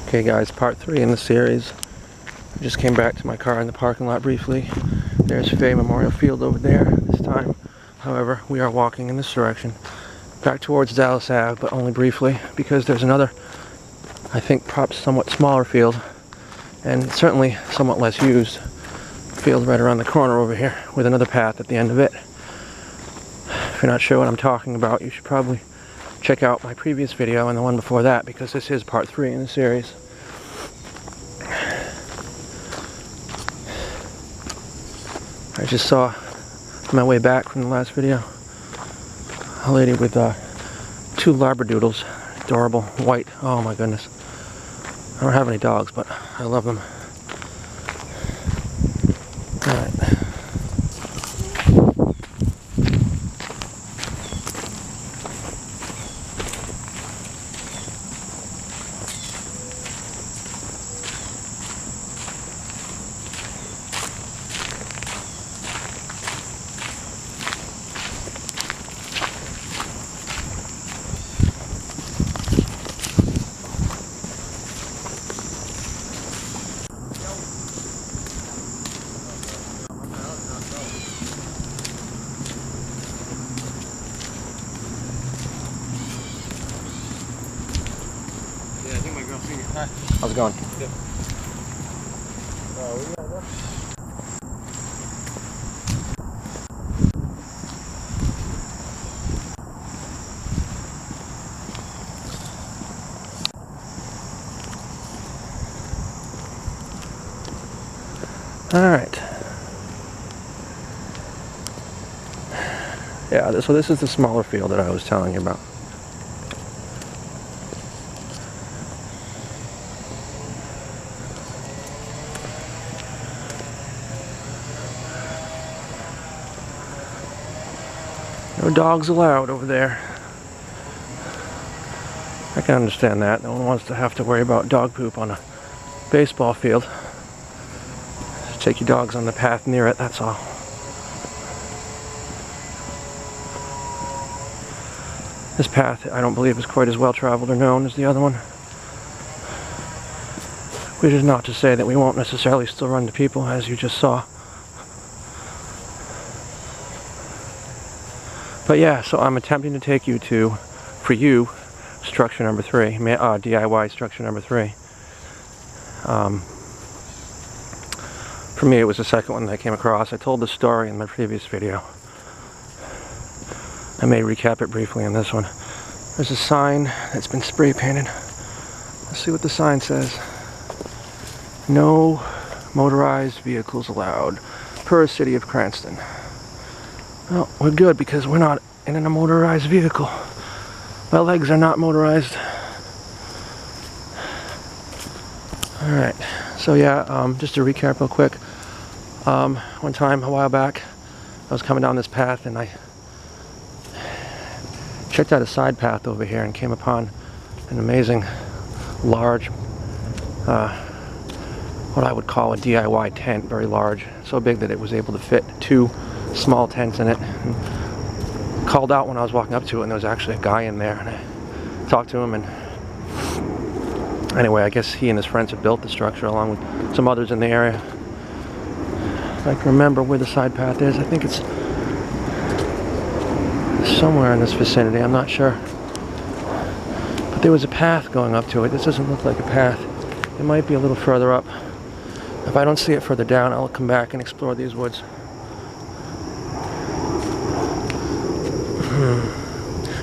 Okay guys, part 3 in the series. I just came back to my car in the parking lot briefly. There's Fay Memorial Field over there. This time, however, we are walking in this direction. Back towards Dallas Ave, but only briefly, because there's another, I think, perhaps somewhat smaller field, and certainly somewhat less used field right around the corner over here, with another path at the end of it. If you're not sure what I'm talking about, you should probably check out my previous video and the one before that, because this is part 3 in the series. I just saw on my way back from the last video a lady with 2 Labradoodles, adorable, white, oh my goodness. I don't have any dogs, but I love them. Alright. How's it going? Good. Alright. Yeah, so this is the smaller field that I was telling you about. No dogs allowed over there. I can understand that. No one wants to have to worry about dog poop on a baseball field. Just take your dogs on the path near it, that's all. This path, I don't believe, is quite as well traveled or known as the other one. Which is not to say that we won't necessarily still run into people, as you just saw. But yeah, so I'm attempting to take you to, for you, structure number 3, DIY structure number 3. For me, it was the second one that I came across. I told the story in my previous video. I may recap it briefly in this one. There's a sign that's been spray painted. Let's see what the sign says. No motorized vehicles allowed, per City of Cranston. Well, we're good because we're not in a motorized vehicle. My legs are not motorized. Alright, so yeah, just to recap real quick. One time, a while back, I was coming down this path and I checked out a side path over here and came upon an amazing, large, what I would call a DIY tent, very large. So big that it was able to fit 2 small tents in it. And called out when I was walking up to it, and there was actually a guy in there, and I talked to him, and anyway, I guess he and his friends have built the structure along with some others in the area. I can remember where the side path is. I think it's somewhere in this vicinity, I'm not sure, but there was a path going up to it. This doesn't look like a path. It might be a little further up. If I don't see it further down, I'll come back and explore these woods.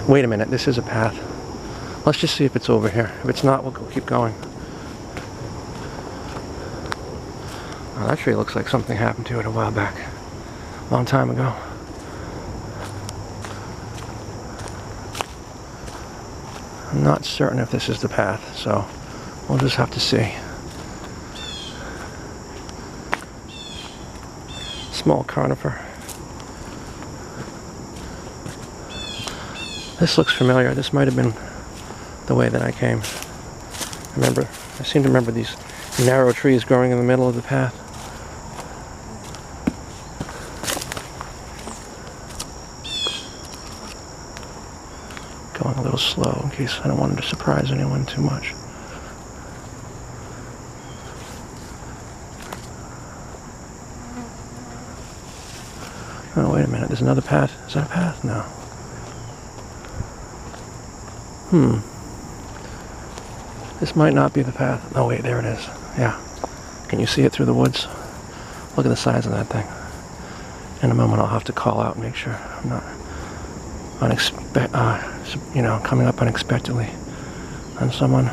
Wait a minute, this is a path. Let's just see if it's over here. If it's not, we'll go keep going. Oh, that tree looks like something happened to it a while back. A long time ago. I'm not certain if this is the path, so we'll just have to see. Small conifer. This looks familiar. This might have been the way that I came. I seem to remember these narrow trees growing in the middle of the path. Going a little slow in case I don't want to surprise anyone too much. Oh, wait a minute. There's another path. Is that a path? No. This might not be the path. Oh, wait. There it is. Yeah. Can you see it through the woods? Look at the size of that thing. In a moment, I'll have to call out and make sure I'm not coming up unexpectedly on someone.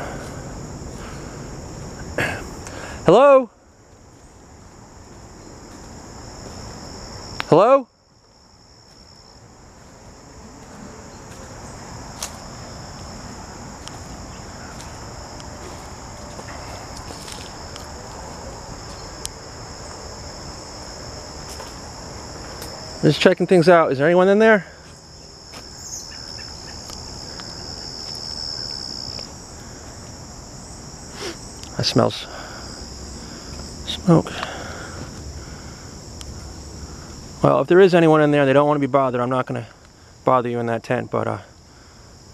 Hello? Hello? Just checking things out. Is there anyone in there? That smells smoke. Well, if there is anyone in there and they don't want to be bothered, I'm not going to bother you in that tent, but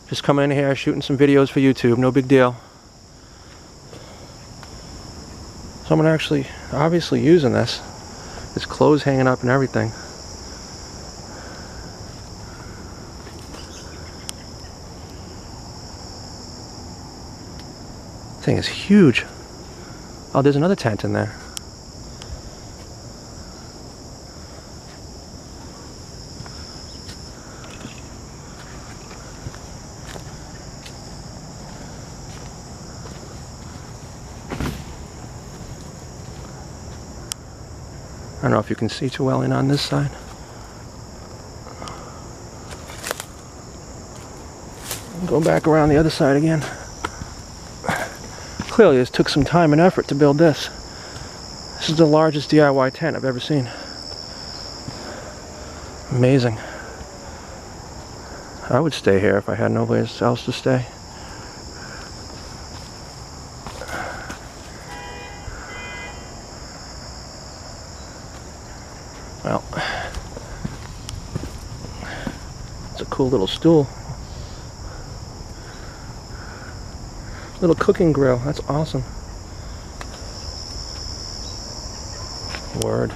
just coming in here, shooting some videos for YouTube, no big deal. Someone actually, obviously using this. There's clothes hanging up and everything. This thing is huge. Oh, there's another tent in there. I don't know if you can see too well in on this side. Go back around the other side again. Clearly this took some time and effort to build this. This is the largest DIY tent I've ever seen. Amazing. I would stay here if I had nobody else to stay. Well, it's a cool little stool. Little cooking grill, that's awesome. Word.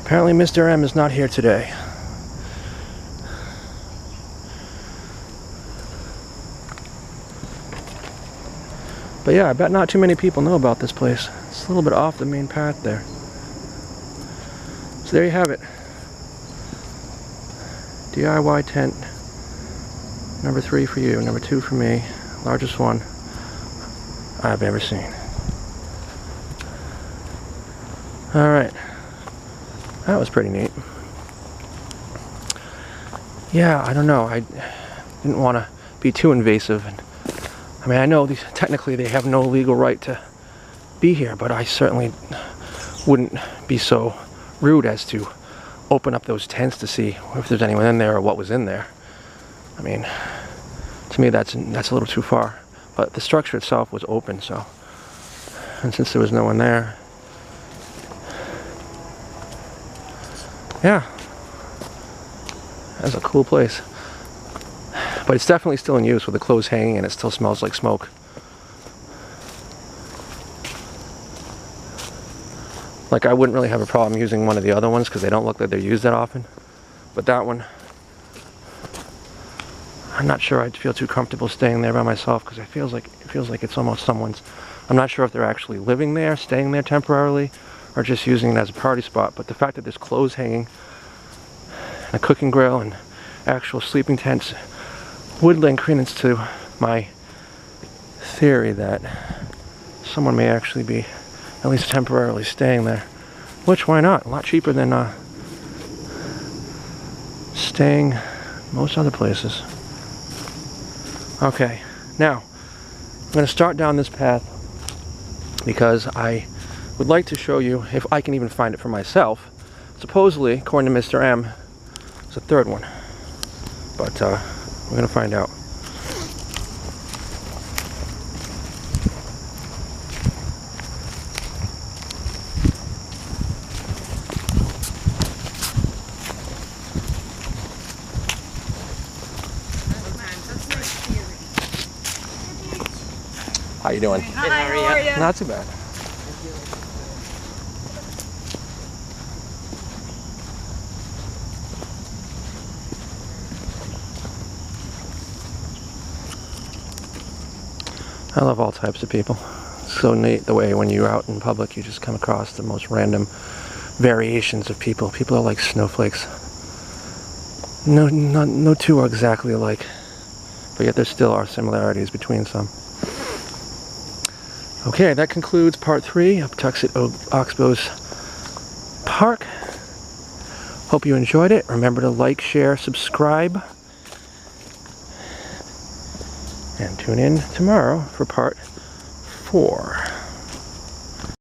Apparently Mr. M is not here today. But yeah, I bet not too many people know about this place. It's a little bit off the main path there. So there you have it. DIY tent. Number 3 for you, number 2 for me. Largest one I've ever seen. Alright. That was pretty neat. Yeah, I don't know. I didn't want to be too invasive. I mean, I know technically they have no legal right to be here, but I certainly wouldn't be so rude as to open up those tents to see if there's anyone in there or what was in there. I mean, to me that's a little too far. But the structure itself was open, so, and since there was no one there, yeah, that's a cool place. But it's definitely still in use with the clothes hanging, and it still smells like smoke. Like, I wouldn't really have a problem using one of the other ones because they don't look like they're used that often. But that one, I'm not sure I'd feel too comfortable staying there by myself because it feels like it's almost someone's. I'm not sure if they're actually living there, staying there temporarily, or just using it as a party spot. But the fact that there's clothes hanging, and a cooking grill, and actual sleeping tents would lend credence to my theory that someone may actually be at least temporarily staying there. Which, why not? A lot cheaper than staying most other places. Okay, now I'm going to start down this path because I would like to show you if I can even find it for myself. Supposedly, according to Mr. M, it's a third one, but we're going to find out. How you doing? Hi, how are you? Not too bad. I love all types of people. It's so neat the way when you're out in public you just come across the most random variations of people. People are like snowflakes. No two are exactly alike, but yet there still are similarities between some. Okay, that concludes part 3 of Pawtuxet Oxboes Park. Hope you enjoyed it. Remember to like, share, subscribe, and tune in tomorrow for part 4.